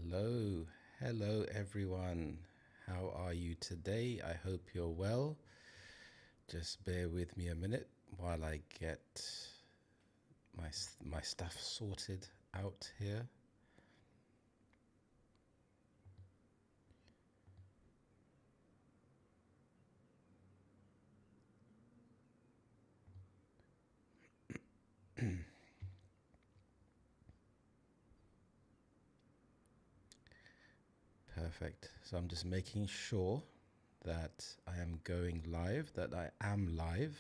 Hello, hello everyone. How are you today? I hope you're well. Just bear with me a minute while I get my stuff sorted out here. Perfect. So I'm just making sure that I am going live, that I am live.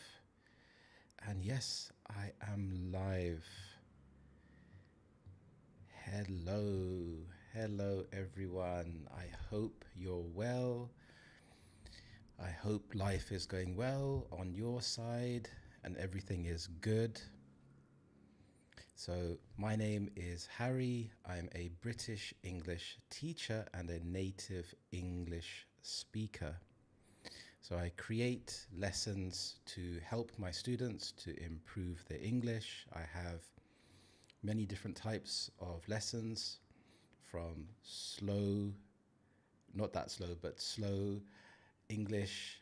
And yes, I am live. Hello, hello everyone. I hope you're well. I hope life is going well on your side and everything is good. So, my name is Harry. I'm a British English teacher and a native English speaker. So, I create lessons to help my students to improve their English. I have many different types of lessons from slow, not that slow, but slow English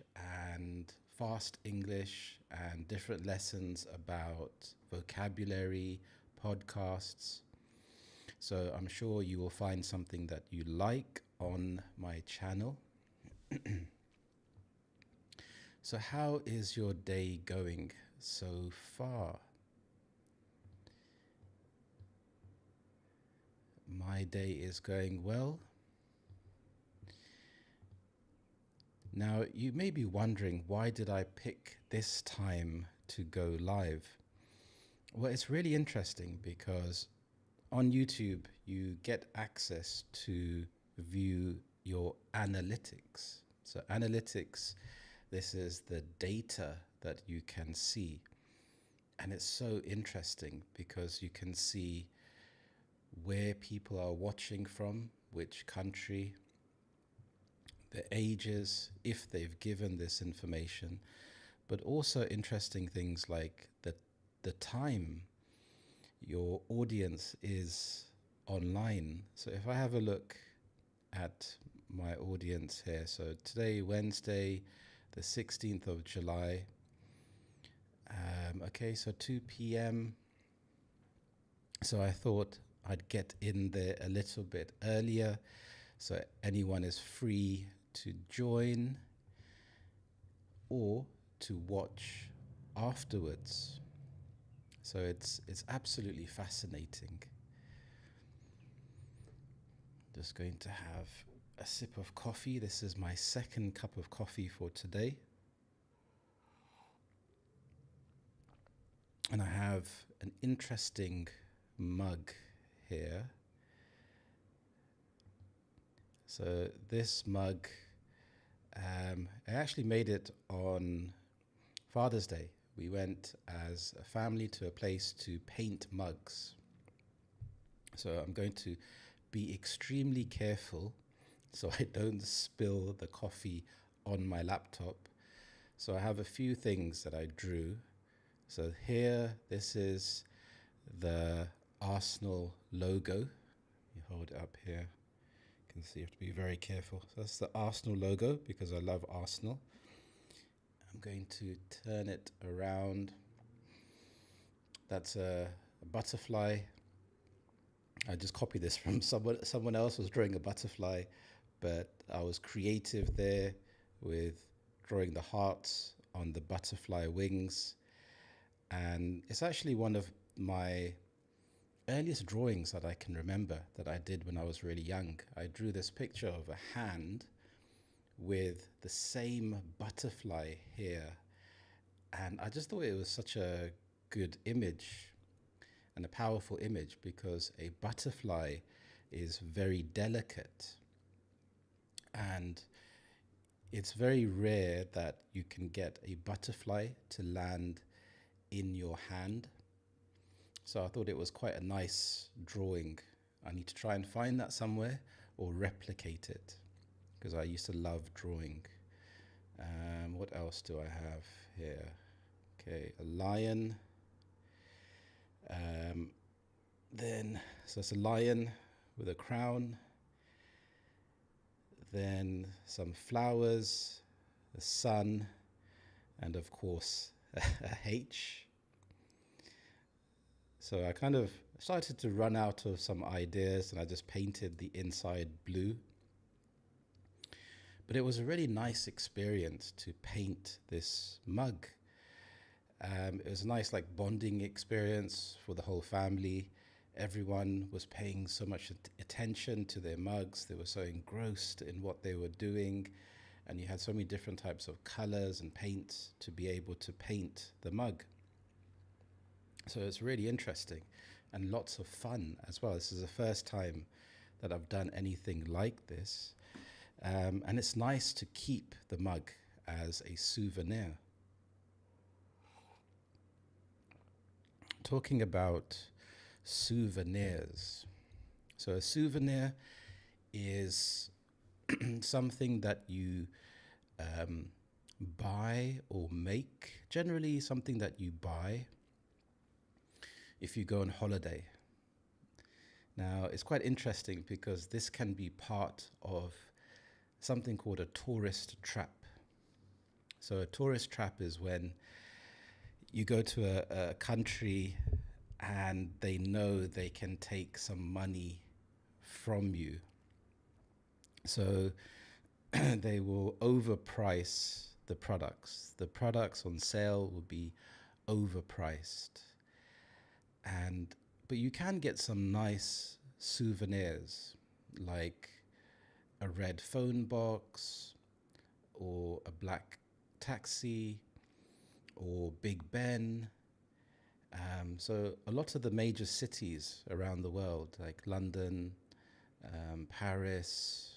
and fast English and different lessons about vocabulary, podcasts. So I'm sure you will find something that you like on my channel. So, how is your day going so far? My day is going well. Now, you may be wondering, why did I pick this time to go live? Well, it's really interesting because on YouTube, you get access to view your analytics. So, analytics, this is the data that you can see. And it's so interesting because you can see where people are watching from, which country, the ages, if they've given this information, but also interesting things like the time your audience is online. So if I have a look at my audience here, so today, Wednesday, the 16th of July, okay, so 2 p.m. So I thought I'd get in there a little bit earlier so anyone is free to join or to watch afterwards. So it's absolutely fascinating. Just going to have a sip of coffee. This is my second cup of coffee for today. And I have an interesting mug here. So this mug, I actually made it on Father's Day. We went as a family to a place to paint mugs. So I'm going to be extremely careful so I don't spill the coffee on my laptop. So I have a few things that I drew. So here, this is the Arsenal logo. You hold it up here. You can see you have to be very careful. So that's the Arsenal logo because I love Arsenal. I'm going to turn it around. That's a butterfly. I just copied this from someone else was drawing a butterfly, but I was creative there with drawing the hearts on the butterfly wings. And it's actually one of my earliest drawings that I can remember that I did when I was really young. I drew this picture of a hand with the same butterfly here. And I just thought it was such a good image and a powerful image because a butterfly is very delicate and it's very rare that you can get a butterfly to land in your hand. So I thought it was quite a nice drawing. I need to try and find that somewhere or replicate it because I used to love drawing. What else do I have here? Okay, a lion. So it's a lion with a crown. then some flowers, the sun, and of course a H. So I kind of started to run out of some ideas and I just painted the inside blue. But it was a really nice experience to paint this mug. It was a nice like bonding experience for the whole family. Everyone was paying so much attention to their mugs. They were so engrossed in what they were doing. And you had so many different types of colors and paints to be able to paint the mug. So it's really interesting and lots of fun as well. This is the first time that I've done anything like this. And it's nice to keep the mug as a souvenir. Talking about souvenirs. So a souvenir is something that you buy or make, generally something that you buy if you go on holiday. Now, it's quite interesting because this can be part of something called a tourist trap. So a tourist trap is when you go to a country and they know they can take some money from you. So they will overprice the products. The products on sale will be overpriced. But you can get some nice souvenirs like a red phone box or a black taxi or Big Ben. So a lot of the major cities around the world, like London, Paris,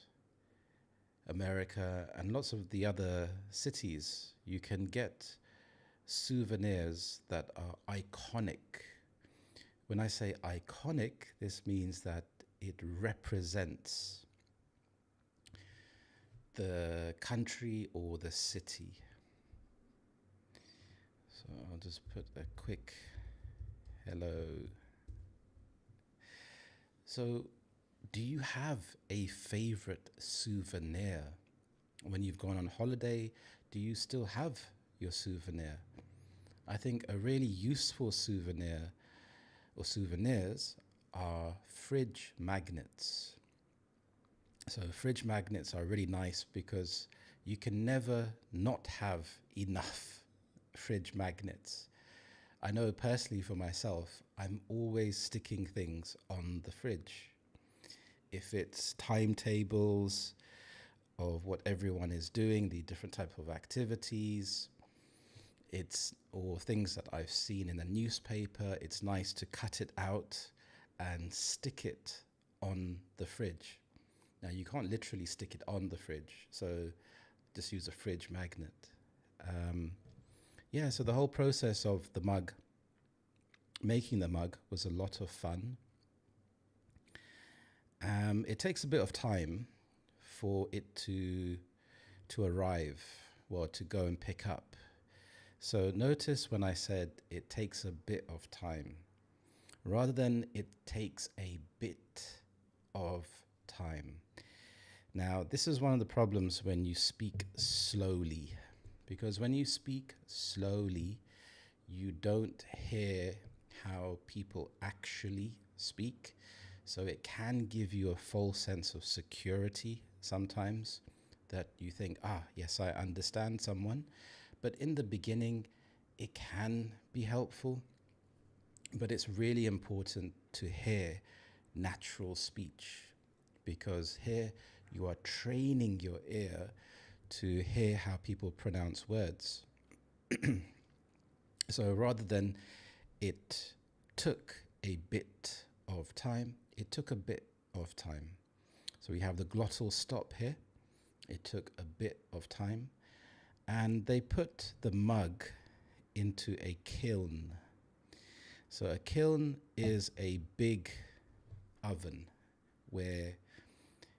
America, and lots of the other cities, you can get souvenirs that are iconic. When I say iconic, this means that it represents the country or the city. So I'll just put a quick hello. So, do you have a favorite souvenir? When you've gone on holiday, do you still have your souvenir? I think a really useful souvenir or souvenirs are fridge magnets. So fridge magnets are really nice because you can never not have enough fridge magnets. I know personally for myself, I'm always sticking things on the fridge. If it's timetables of what everyone is doing, the different type of activities, or things that I've seen in the newspaper, it's nice to cut it out and stick it on the fridge. Now you can't literally stick it on the fridge, so just use a fridge magnet. So the whole process of the mug, making the mug, was a lot of fun. It takes a bit of time for it to arrive, or to go and pick up. So notice when I said it takes a bit of time, rather than it takes a bit of time. Now, this is one of the problems when you speak slowly, because when you speak slowly, you don't hear how people actually speak. So it can give you a false sense of security sometimes, that you think, yes, I understand someone. But in the beginning, it can be helpful. But it's really important to hear natural speech, because here you are training your ear to hear how people pronounce words. So rather than it took a bit of time, it took a bit of time. So we have the glottal stop here. It took a bit of time. And they put the mug into a kiln. So a kiln is a big oven where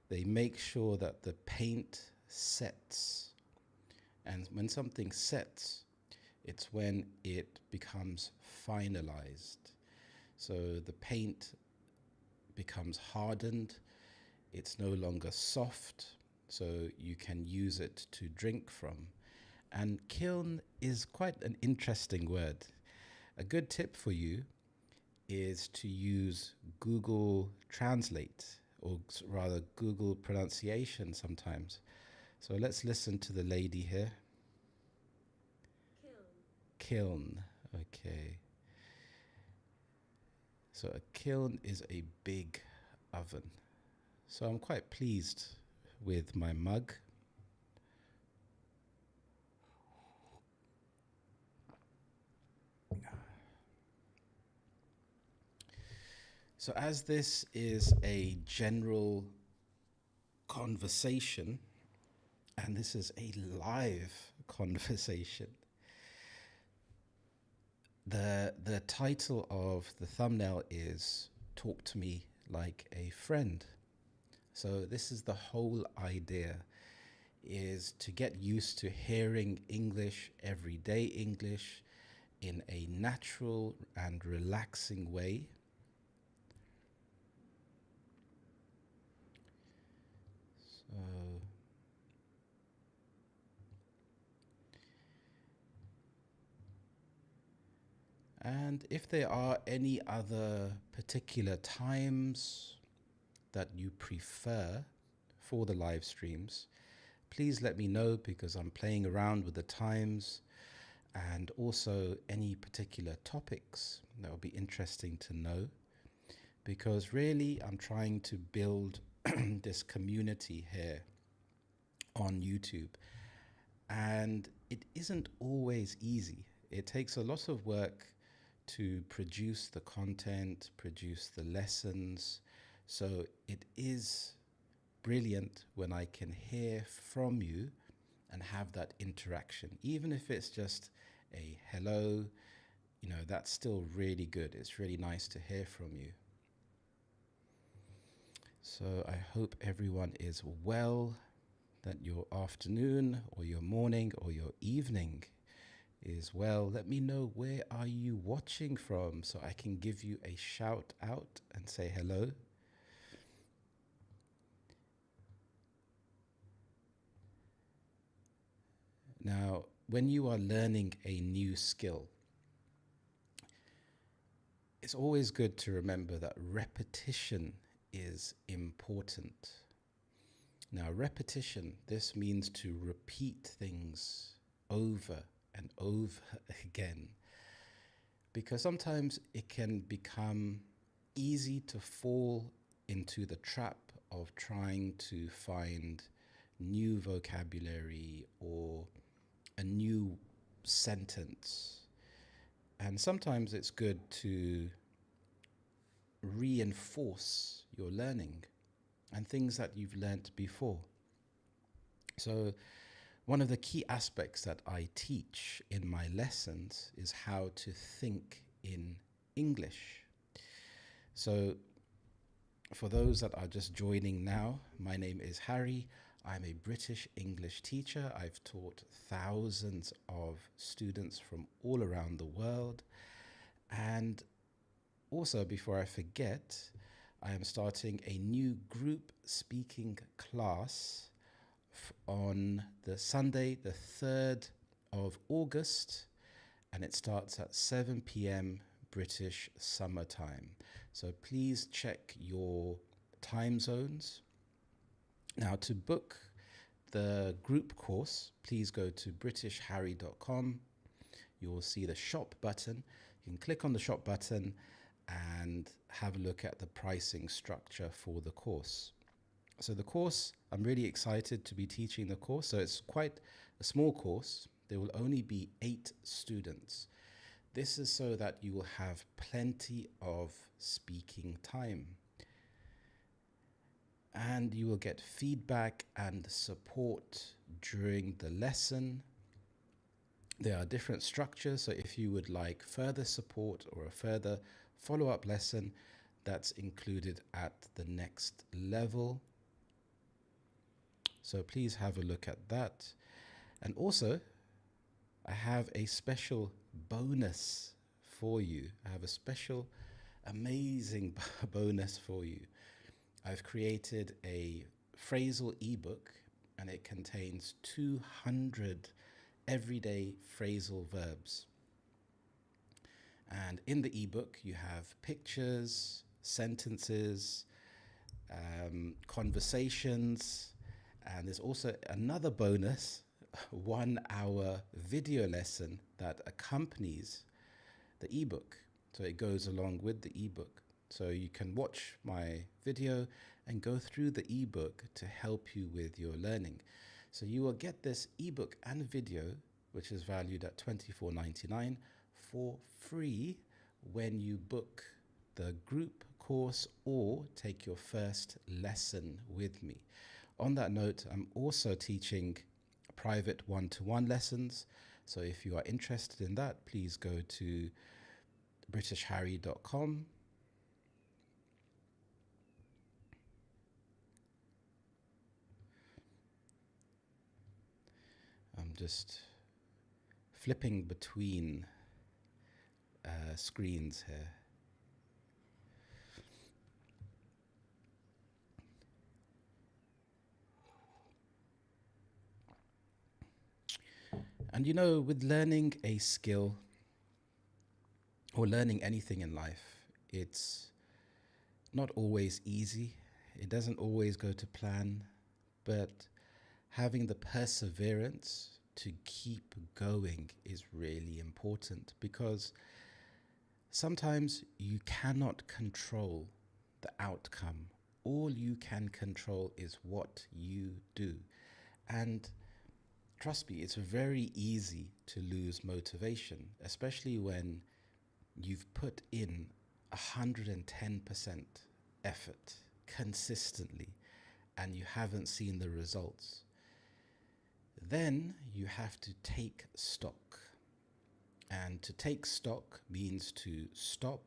they make sure that the paint sets. And when something sets, it's when it becomes finalized. So the paint becomes hardened. It's no longer soft. so you can use it to drink from. And kiln is quite an interesting word. A good tip for you is to use Google Translate, or rather Google pronunciation sometimes. So let's listen to the lady here. Kiln. Okay. So a kiln is a big oven. So I'm quite pleased with my mug. So as this is a general conversation, and this is a live conversation, the title of the thumbnail is Talk to Me Like a Friend. So this is the whole idea, is to get used to hearing English, everyday English, in a natural and relaxing way. So and if there are any other particular times that you prefer for the live streams, please let me know, because I'm playing around with the times, and also any particular topics that would be interesting to know, because really I'm trying to build this community here on YouTube, and it isn't always easy. It takes a lot of work to produce the content, produce the lessons. So it is brilliant when I can hear from you and have that interaction. Even if it's just a hello, that's still really good. It's really nice to hear from you. So I hope everyone is well, that your afternoon or your morning or your evening is well. Let me know, where are you watching from, so I can give you a shout out and say hello. Now, when you are learning a new skill, it's always good to remember that repetition is important. Now, repetition, this means to repeat things over and over again, because sometimes it can become easy to fall into the trap of trying to find new vocabulary or a new sentence. And sometimes it's good to reinforce your learning and things that you've learnt before. So one of the key aspects that I teach in my lessons is how to think in English. So for those that are just joining now, my name is Harry. I'm a British English teacher. I've taught thousands of students from all around the world. And also, before I forget, I am starting a new group speaking class on the Sunday, the 3rd of August, and it starts at 7 p.m. British summertime. So please check your time zones. Now, to book the group course, please go to britishharry.com. You will see the shop button. You can click on the shop button and have a look at the pricing structure for the course. So the course, I'm really excited to be teaching the course. So it's quite a small course. There will only be 8 students. This is so that you will have plenty of speaking time, and you will get feedback and support during the lesson. There are different structures, so if you would like further support or a further follow-up lesson, that's included at the next level. So please have a look at that. And also, I have a special bonus for you. I have a special, amazing bonus for you. I've created a phrasal ebook and it contains 200 everyday phrasal verbs. And in the ebook, you have pictures, sentences, conversations, and there's also another bonus 1 hour video lesson that accompanies the ebook. So it goes along with the ebook. So you can watch my video and go through the ebook to help you with your learning. So you will get this ebook and video, which is valued at $24.99 for free when you book the group course or take your first lesson with me. On that note, I'm also teaching private one-to-one lessons. So if you are interested in that, please go to britishharry.com. I'm just flipping between screens here. And you know, with learning a skill or learning anything in life, it's not always easy. It doesn't always go to plan, but having the perseverance to keep going is really important, because sometimes you cannot control the outcome. All you can control is what you do. And trust me, it's very easy to lose motivation, especially when you've put in 110% effort consistently and you haven't seen the results. Then you have to take stock. And to take stock means to stop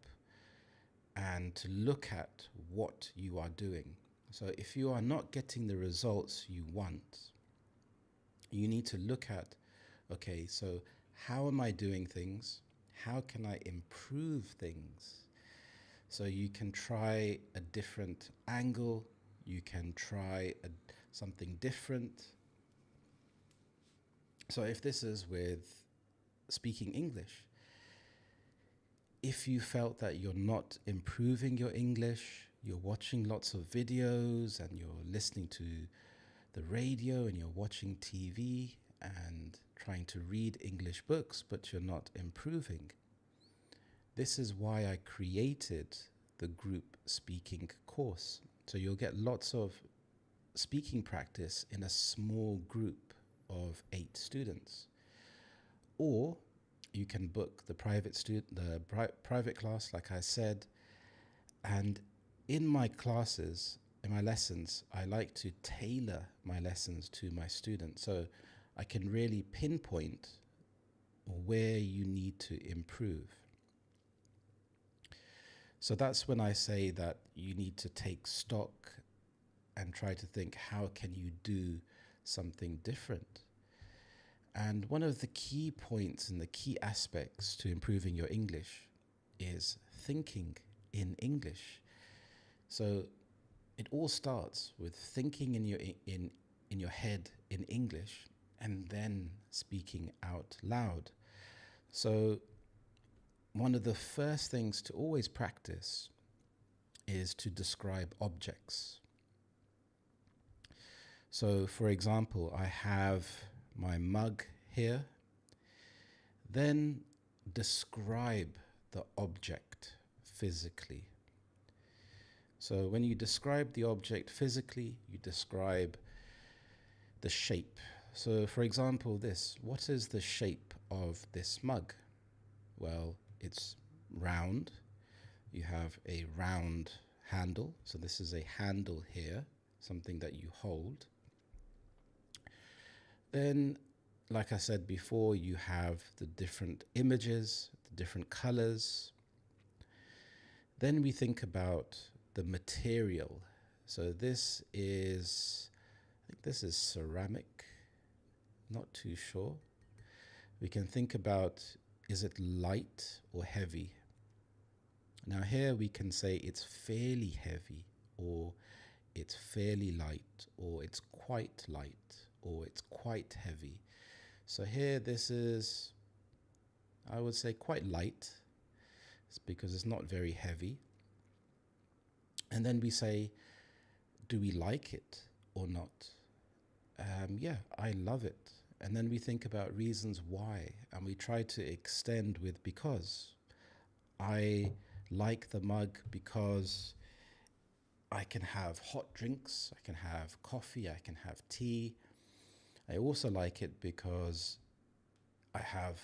and to look at what you are doing. So if you are not getting the results you want, you need to look at, okay, so how am I doing things? How can I improve things? So you can try a different angle, you can try something different. So if this is with speaking English, if you felt that you're not improving your English, you're watching lots of videos and you're listening to the radio and you're watching TV and trying to read English books, but you're not improving. This is why I created the group speaking course. So you'll get lots of speaking practice in a small group of 8 students. Or you can book the private private class, like I said. And in my classes, in my lessons, I like to tailor my lessons to my students, so I can really pinpoint where you need to improve. So that's when I say that you need to take stock and try to think, how can you do something different? And one of the key points and the key aspects to improving your English is thinking in English. So it all starts with thinking in your head in English and then speaking out loud. So one of the first things to always practice is to describe objects. So for example, I have my mug here. Then describe the object physically. So when you describe the object physically, you describe the shape. So for example, what is the shape of this mug? Well, it's round. You have a round handle. So this is a handle here, something that you hold. Then, like I said before, you have the different images, the different colors. Then we think about the material. So this is, I think this is ceramic, not too sure. We can think about, is it light or heavy? Now here we can say it's fairly heavy, or it's fairly light, or it's quite light, or it's quite heavy. So here, this is, I would say, quite light. It's because it's not very heavy. And then we say, do we like it or not? Yeah, I love it. And then we think about reasons why, and we try to extend with because. I like the mug because I can have hot drinks, I can have coffee, I can have tea. I also like it because I have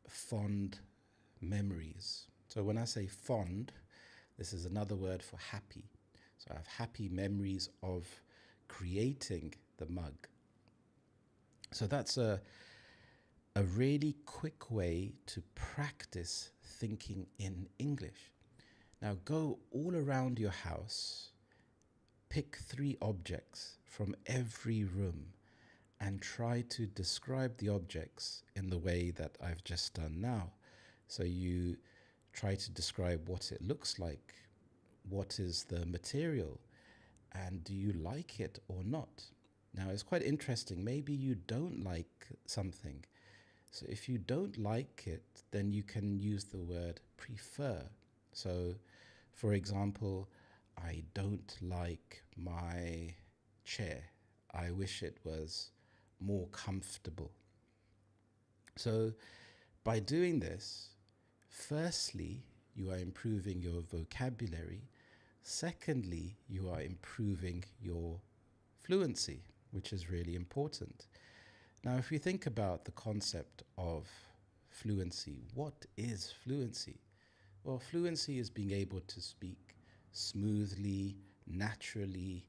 fond memories. So when I say fond, this is another word for happy. So I have happy memories of creating the mug. So that's a really quick way to practice thinking in English. Now go all around your house, pick 3 objects from every room, and try to describe the objects in the way that I've just done now. So you try to describe what it looks like, what is the material, and do you like it or not? Now it's quite interesting. Maybe you don't like something. So if you don't like it, then you can use the word prefer. So, for example, I don't like my chair. I wish it was more comfortable. So, by doing this, firstly, you are improving your vocabulary. Secondly, you are improving your fluency, which is really important. Now, if we think about the concept of fluency, what is fluency? Well, fluency is being able to speak smoothly, naturally,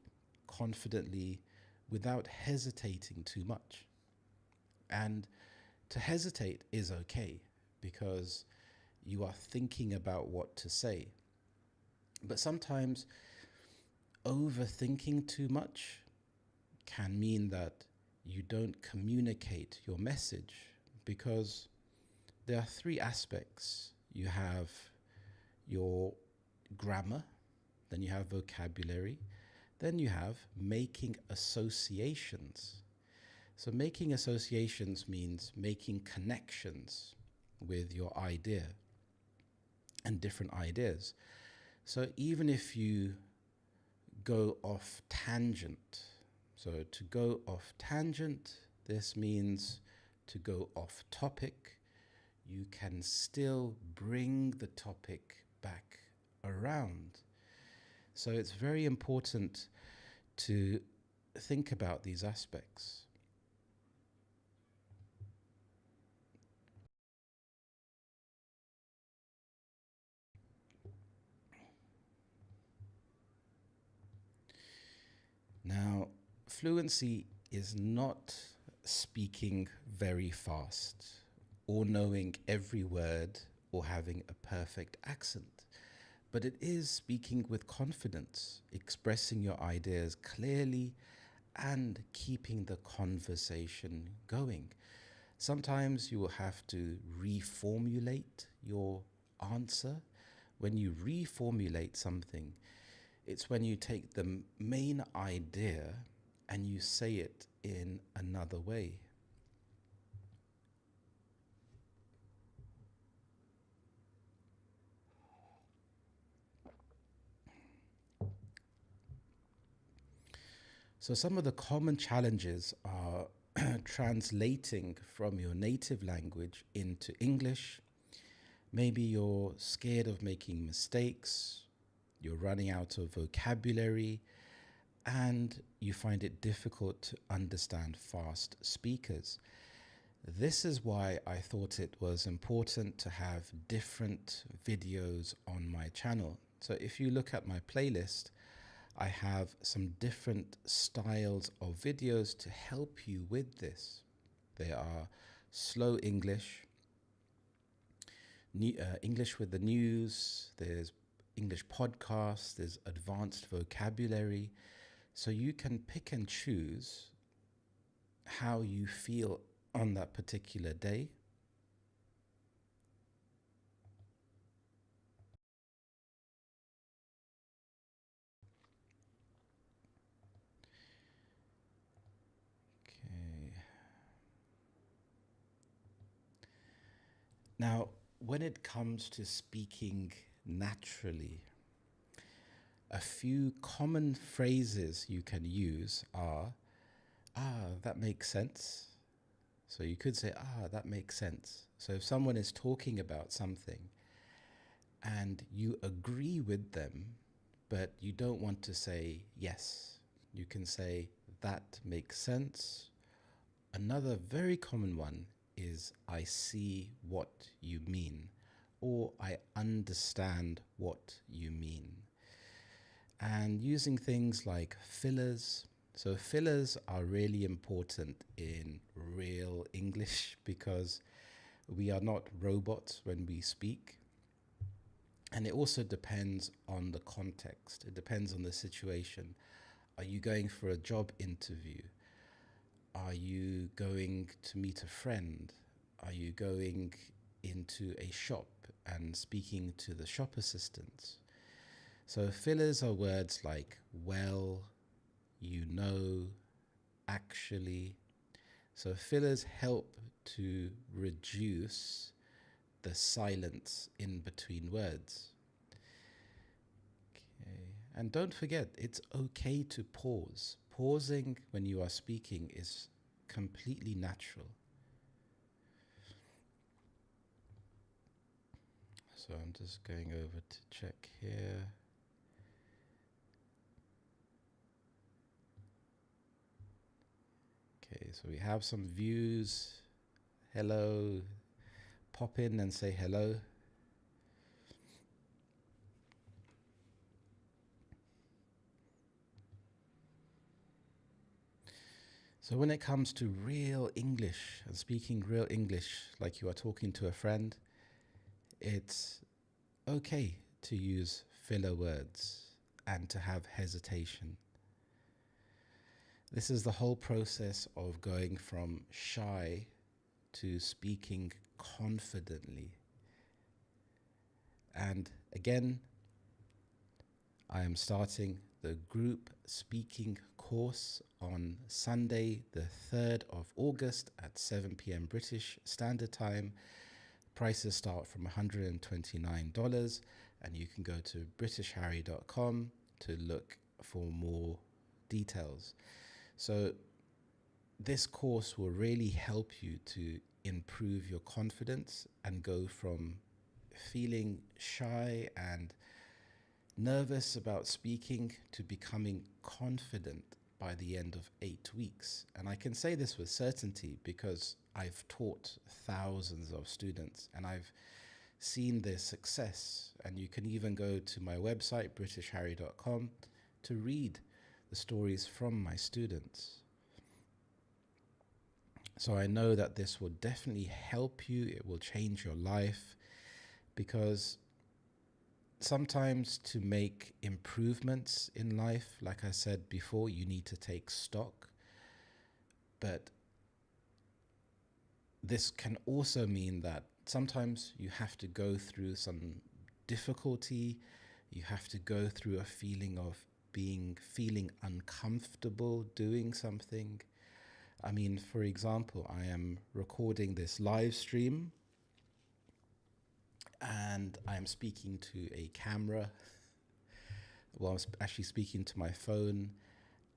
confidently, without hesitating too much. And to hesitate is okay because you are thinking about what to say. But sometimes overthinking too much can mean that you don't communicate your message because there are 3 aspects. You have your grammar, then you have vocabulary, then you have making associations. So making associations means making connections with your idea and different ideas. So even if you go off tangent, so to go off tangent, this means to go off topic. You can still bring the topic back around. So it's very important to think about these aspects. Now, fluency is not speaking very fast or knowing every word or having a perfect accent, but it is speaking with confidence, expressing your ideas clearly, and keeping the conversation going. Sometimes you will have to reformulate your answer. When you reformulate something, it's when you take the main idea and you say it in another way. So some of the common challenges are translating from your native language into English. Maybe you're scared of making mistakes, you're running out of vocabulary, and you find it difficult to understand fast speakers. This is why I thought it was important to have different videos on my channel. So if you look at my playlist, I have some different styles of videos to help you with this. There are slow English, English with the news, there's English podcasts, there's advanced vocabulary. So you can pick and choose how you feel on that particular day. Okay. Now, when it comes to speaking naturally, a few common phrases you can use are, that makes sense. So you could say, that makes sense. So if someone is talking about something and you agree with them, but you don't want to say yes, you can say, that makes sense. Another very common one is, I see what you mean, or I understand what you mean. And using things like fillers. So fillers are really important in real English because we are not robots when we speak. And it also depends on the context. It depends on the situation. Are you going for a job interview? Are you going to meet a friend? Are you going into a shop and speaking to the shop assistants? So fillers are words like well, you know, actually. So fillers help to reduce the silence in between words. Okay. And don't forget, it's okay to pause. Pausing when you are speaking is completely natural. So I'm just going over to check here. Okay, so we have some views. Hello. Pop in and say hello. So when it comes to real English and speaking real English like you are talking to a friend, it's okay to use filler words and to have hesitation. This is the whole process of going from shy to speaking confidently. And again, I am starting the group speaking course on Sunday, the 3rd of August at 7 p.m. British Standard Time. Prices start from $129, and you can go to britishharry.com to look for more details. So this course will really help you to improve your confidence and go from feeling shy and nervous about speaking to becoming confident by the end of 8 weeks. And I can say this with certainty because I've taught thousands of students and I've seen their success. And you can even go to my website, britishharry.com, to read the stories from my students. So I know that this will definitely help you. It will change your life because sometimes to make improvements in life, like I said before, you need to take stock. But this can also mean that sometimes you have to go through some difficulty. You have to go through a feeling of feeling uncomfortable doing something. I mean, for example, I am recording this live stream and I'm speaking to a camera. Well, I'm actually speaking to my phone.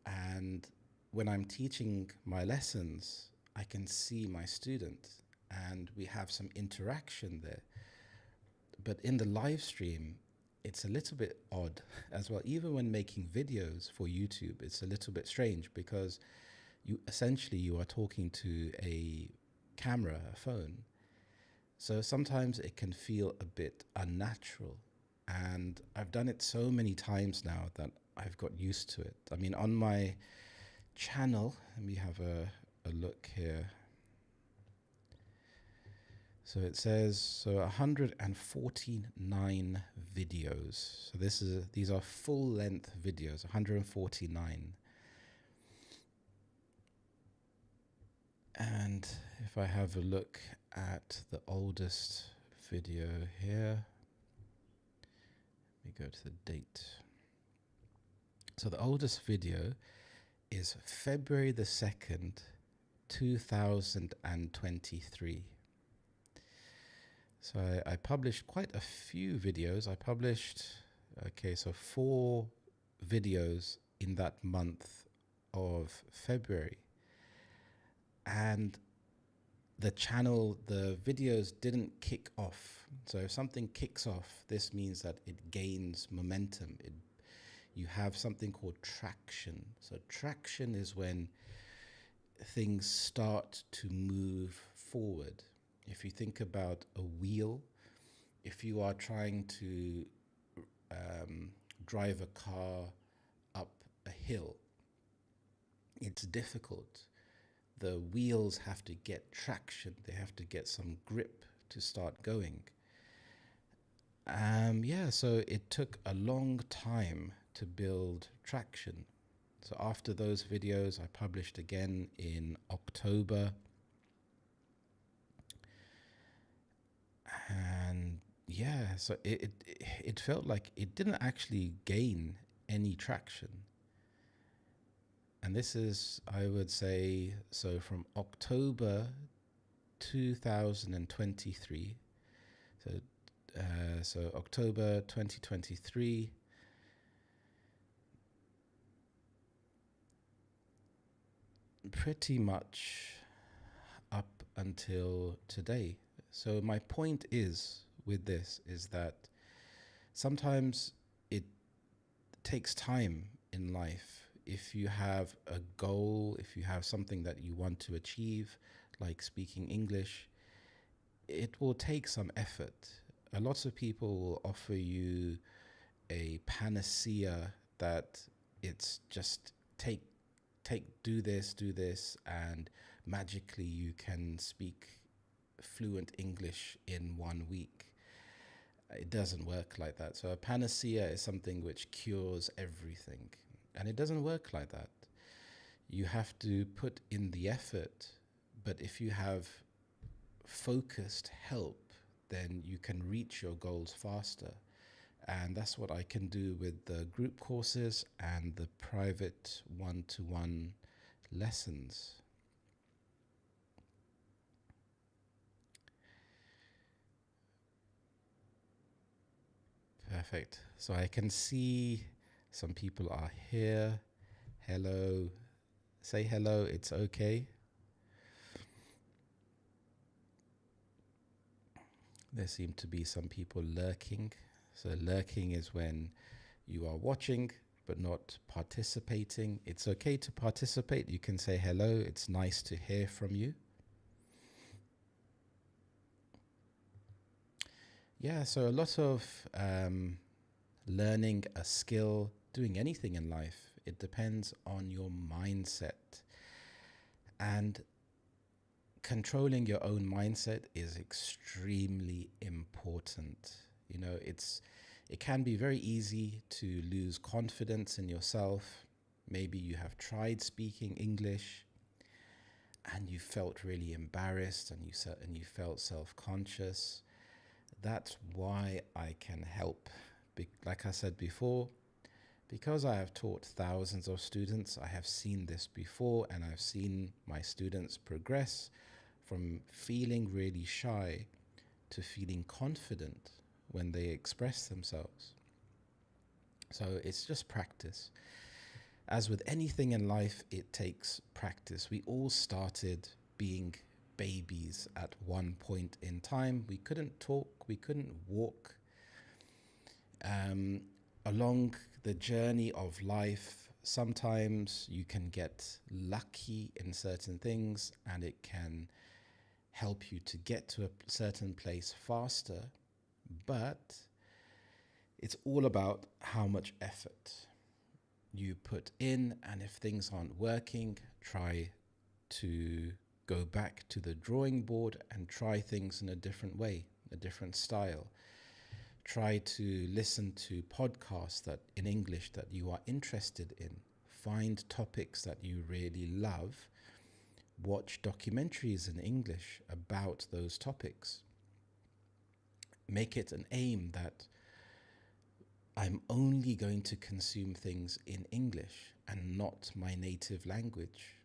And when I'm teaching my lessons, I can see my student and we have some interaction there. But in the live stream, it's a little bit odd as well. Even when making videos for YouTube, it's a little bit strange because you are talking to a camera, a phone. So sometimes it can feel a bit unnatural. And I've done it so many times now that I've got used to it. I mean, on my channel, let me have a look here. So it says 149 videos. So these are full length videos, 149. And if I have a look at the oldest video here, let me go to the date. So the oldest video is February the 2nd, 2023. So I published quite a few videos. I published, okay, so 4 videos in that month of February. And the channel, the videos didn't kick off. So if something kicks off, this means that it gains momentum. You have something called traction. So traction is when things start to move forward. If you think about a wheel, if you are trying to drive a car up a hill, it's difficult. The wheels have to get traction, they have to get some grip to start going. Yeah, so it took a long time to build traction. So after those videos, I published again in October. And yeah, so it felt like it didn't actually gain any traction. And this is, I would say, so from October 2023, so October 2023, pretty much up until today. So my point is with this is that sometimes it takes time in life. If you have a goal, if you have something that you want to achieve, like speaking English, it will take some effort. A lot of people will offer you a panacea that it's just do this, and magically you can speak fluent English in 1 week. It doesn't work like that. So a panacea is something which cures everything, and it doesn't work like that. You have to put in the effort, but if you have focused help, then you can reach your goals faster. And that's what I can do with the group courses and the private one-to-one lessons. Perfect. So I can see some people are here. Hello. Say hello. It's okay. There seem to be some people lurking. So lurking is when you are watching but not participating. It's okay to participate. You can say hello. It's nice to hear from you. Yeah, so a lot of learning a skill, doing anything in life, it depends on your mindset. And controlling your own mindset is extremely important. You know, it can be very easy to lose confidence in yourself. Maybe you have tried speaking English and you felt really embarrassed and you felt self-conscious. That's why I can help. Like I said before, because I have taught thousands of students, I have seen this before, and I've seen my students progress from feeling really shy to feeling confident when they express themselves. So it's just practice. As with anything in life, it takes practice. We all started being babies at one point in time. We couldn't talk, we couldn't walk. Along the journey of life, sometimes you can get lucky in certain things and it can help you to get to a certain place faster, but it's all about how much effort you put in. And if things aren't working, try to go back to the drawing board and try things in a different way, a different style. Try to listen to podcasts that in English that you are interested in. Find topics that you really love. Watch documentaries in English about those topics. Make it an aim that I'm only going to consume things in English and not my native language.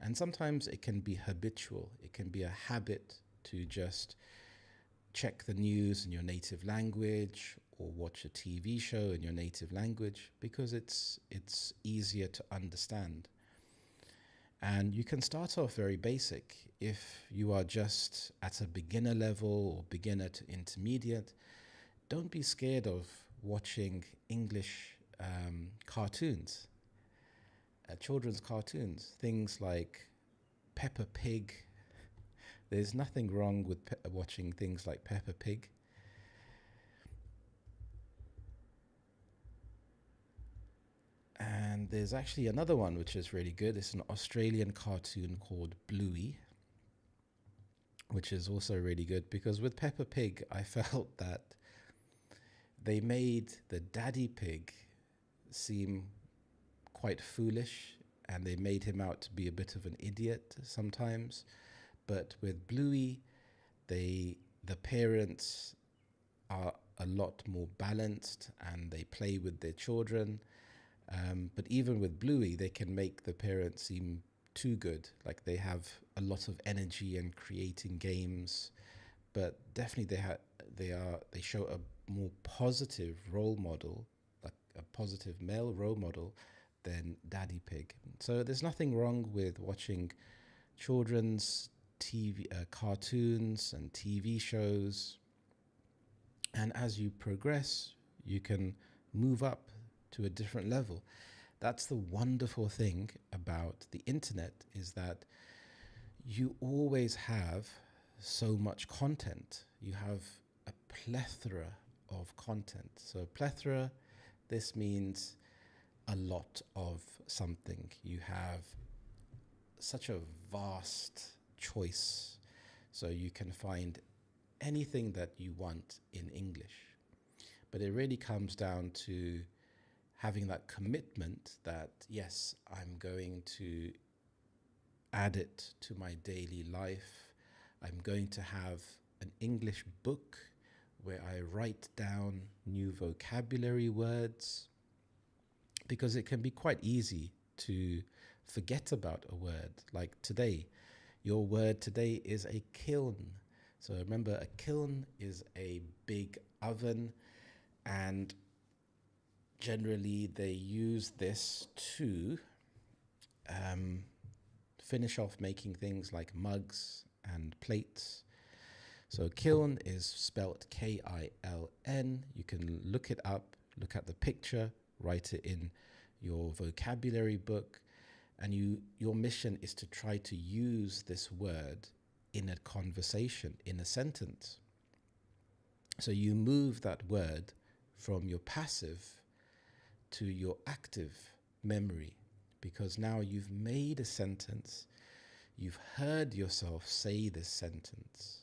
And sometimes it can be habitual. It can be a habit to just check the news in your native language or watch a TV show in your native language because it's easier to understand. And you can start off very basic. If you are just at a beginner level or beginner to intermediate, don't be scared of watching English cartoons, children's cartoons, things like Peppa Pig. There's nothing wrong with watching things like Peppa Pig. And there's actually another one which is really good. It's an Australian cartoon called Bluey, which is also really good because with Peppa Pig, I felt that they made the daddy pig seem quite foolish and they made him out to be a bit of an idiot sometimes. But with Bluey, the parents are a lot more balanced and they play with their children. But even with Bluey, they can make the parents seem too good. Like they have a lot of energy and creating games, but definitely they show a more positive role model, like a positive male role model than Daddy Pig. So there's nothing wrong with watching children's TV cartoons and TV shows. And as you progress, you can move up to a different level. That's the wonderful thing about the internet, is that you always have so much content. You have a plethora of content. So plethora, this means a lot of something. You have such a vast choice. So you can find anything that you want in English. But it really comes down to having that commitment that, yes, I'm going to add it to my daily life. I'm going to have an English book where I write down new vocabulary words, because it can be quite easy to forget about a word. Like today, your word today is a kiln. So remember, a kiln is a big oven, and generally they use this to finish off making things like mugs and plates. So kiln is spelt K-I-L-N. You can look it up, look at the picture, write it in your vocabulary book, and your mission is to try to use this word in a conversation, in a sentence. So you move that word from your passive to your active memory, because now you've made a sentence, you've heard yourself say this sentence.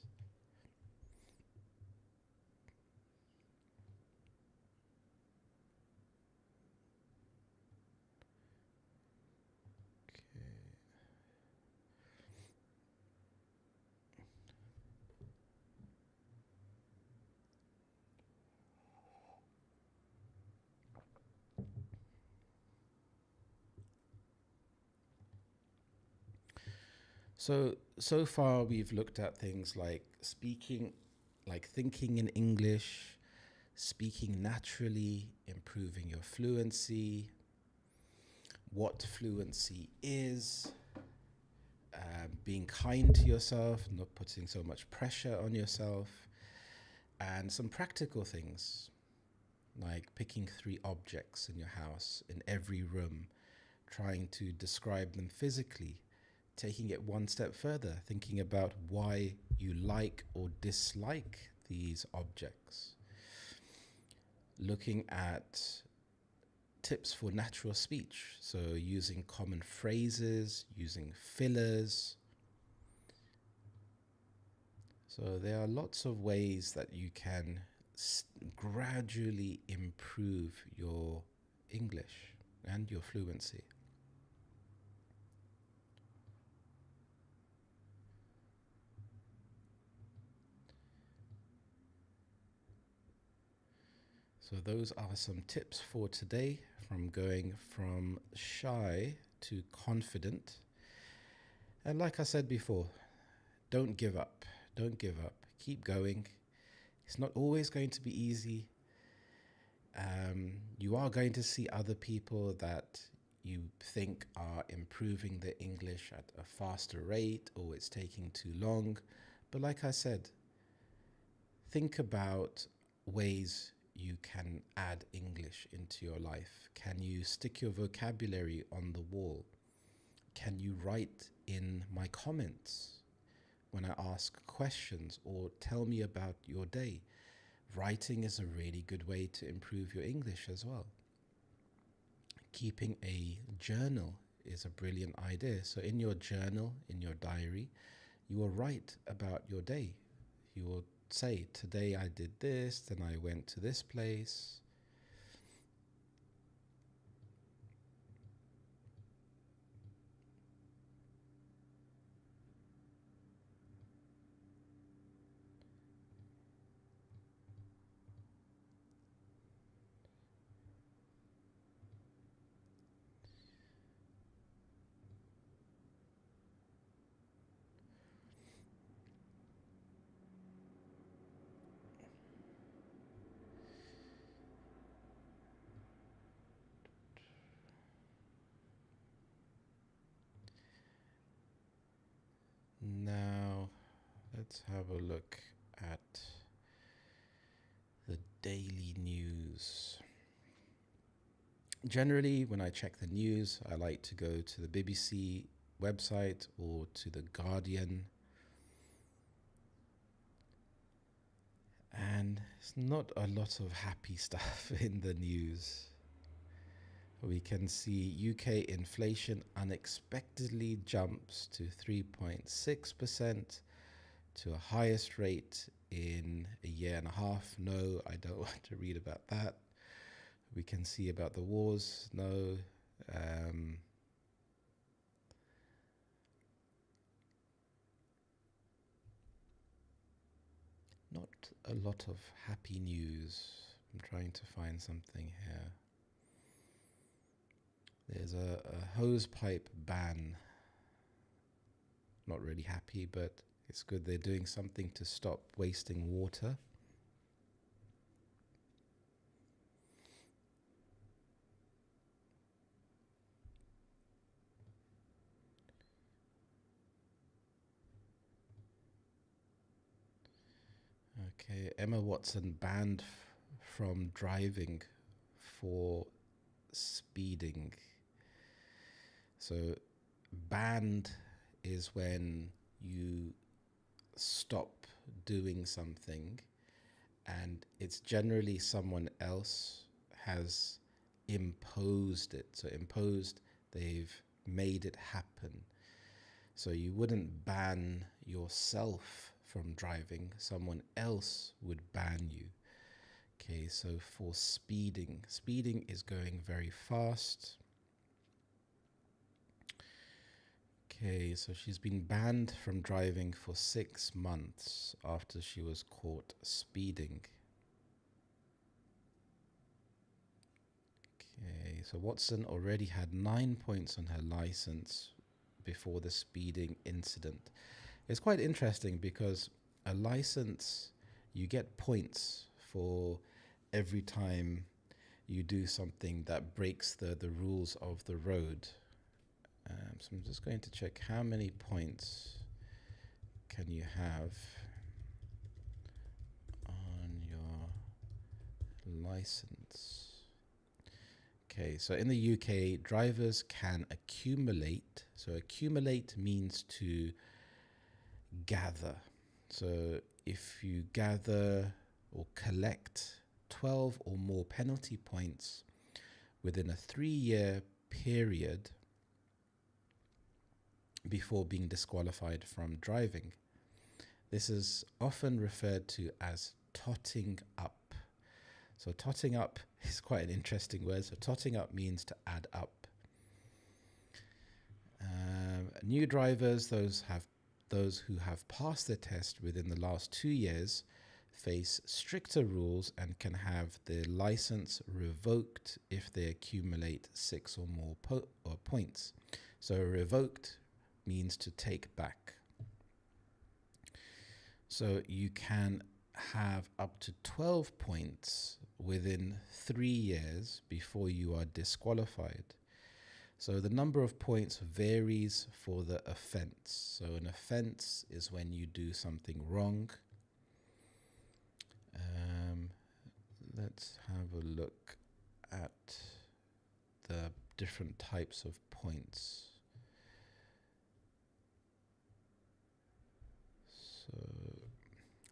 So far we've looked at things like speaking, like thinking in English, speaking naturally, improving your fluency, what fluency is, being kind to yourself, not putting so much pressure on yourself, and some practical things like picking 3 objects in your house in every room, trying to describe them physically, taking it one step further, thinking about why you like or dislike these objects, looking at tips for natural speech, so using common phrases, using fillers. So there are lots of ways that you can gradually improve your English and your fluency. So those are some tips for today, from going from shy to confident. And like I said before, don't give up. Don't give up. Keep going. It's not always going to be easy. You are going to see other people that you think are improving their English at a faster rate, or it's taking too long. But like I said, think about ways you can add English into your life. Can you stick your vocabulary on the wall? Can you write in my comments when I ask questions, or tell me about your day? Writing is a really good way to improve your English as well. Keeping a journal is a brilliant idea. So in your journal, in your diary, you will write about your day. You will say, today I did this, then I went to this place. Now, let's have a look at the daily news. Generally, when I check the news, I like to go to the BBC website or to the Guardian. And it's not a lot of happy stuff in the news. We can see UK inflation unexpectedly jumps to 3.6%, to a highest rate in a year and a half. No, I don't want to read about that. We can see about the wars. No. Not a lot of happy news. I'm trying to find something here. There's a hose pipe ban. Not really happy, but it's good they're doing something to stop wasting water. Okay, Emma Watson banned from driving for speeding. So banned is when you stop doing something and it's generally someone else has imposed it. So imposed, they've made it happen. So you wouldn't ban yourself from driving, someone else would ban you. Okay, so for speeding, speeding is going very fast. Okay, so she's been banned from driving for 6 months after she was caught speeding. Okay, so Watson already had 9 points on her license before the speeding incident. It's quite interesting because a license, you get points for every time you do something that breaks the rules of the road. So I'm just going to check how many points can you have on your license. Okay, so in the UK, drivers can accumulate. So accumulate means to gather. So if you gather or collect 12 or more penalty points within a 3-year period before being disqualified from driving, this is often referred to as totting up. So totting up is quite an interesting word. So totting up means to add up. New drivers, those who have passed the test within the last 2 years, face stricter rules and can have their license revoked if they accumulate 6 or more points. So revoked means to take back. So you can have up to 12 points within 3 years before you are disqualified. So the number of points varies for the offense. So an offense is when you do something wrong. Let's have a look at the different types of points.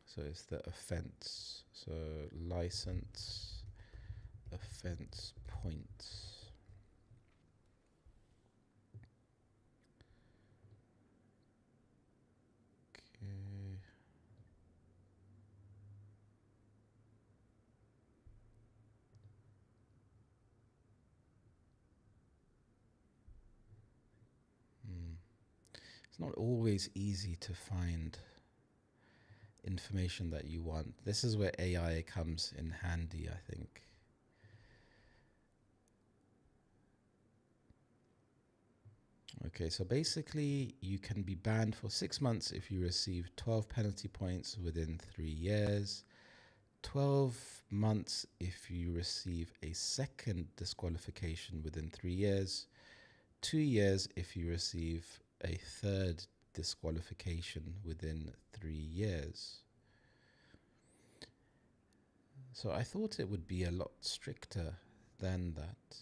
So it's the offense. So license, offense, points. Okay. It's not always easy to find information that you want. This is where AI comes in handy, I think. Okay, so basically you can be banned for 6 months if you receive 12 penalty points within 3 years, 12 months if you receive a second disqualification within 3 years, 2 years if you receive a third disqualification within 3 years. So I thought it would be a lot stricter than that.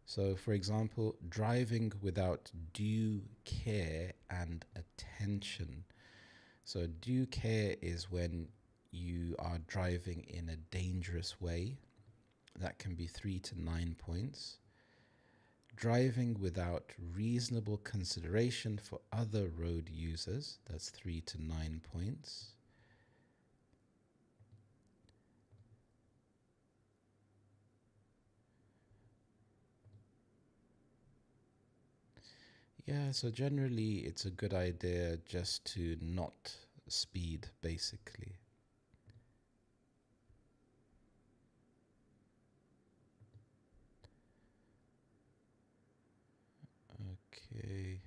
So, for example, driving without due care and attention. So due care is when you are driving in a dangerous way. That can be 3 to 9 points. Driving without reasonable consideration for other road users, that's 3 to 9 points. Yeah, so generally it's a good idea just to not speed, basically. Okay.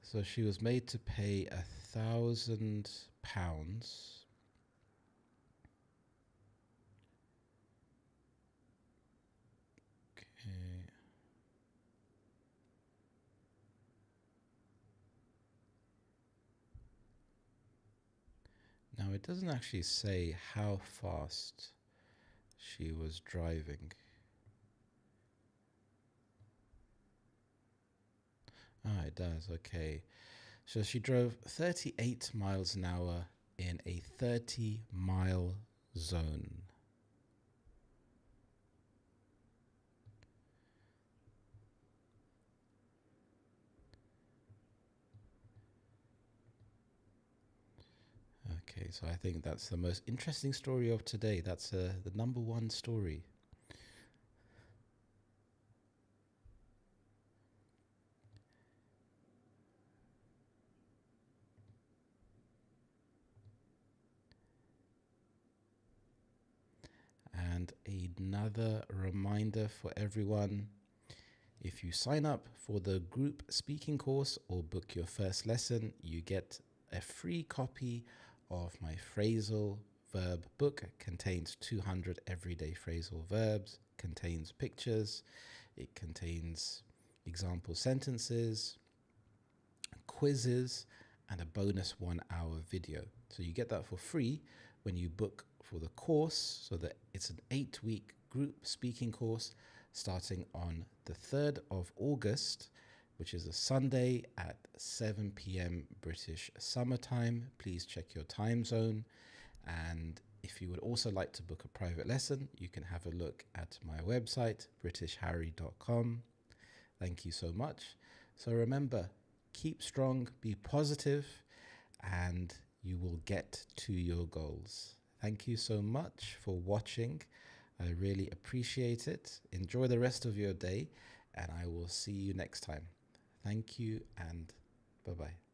So she was made to pay £1,000. Okay. Now it doesn't actually say how fast she was driving. Ah, it does. Okay. So she drove 38 miles an hour in a 30-mile zone. Okay, so I think that's the most interesting story of today. That's the number one story. And another reminder for everyone, if you sign up for the group speaking course or book your first lesson, you get a free copy of my phrasal verb book. It contains 200 everyday phrasal verbs, contains pictures, it contains example sentences, quizzes, and a bonus 1-hour video. So you get that for free when you book for the course. So that it's an 8-week group speaking course starting on the 3rd of August, which is a Sunday at 7 p.m. British summertime. Please check your time zone. And if you would also like to book a private lesson, you can have a look at my website, britishharry.com. Thank you so much. So remember, keep strong, be positive, and you will get to your goals. Thank you so much for watching. I really appreciate it. Enjoy the rest of your day, and I will see you next time. Thank you, and bye-bye.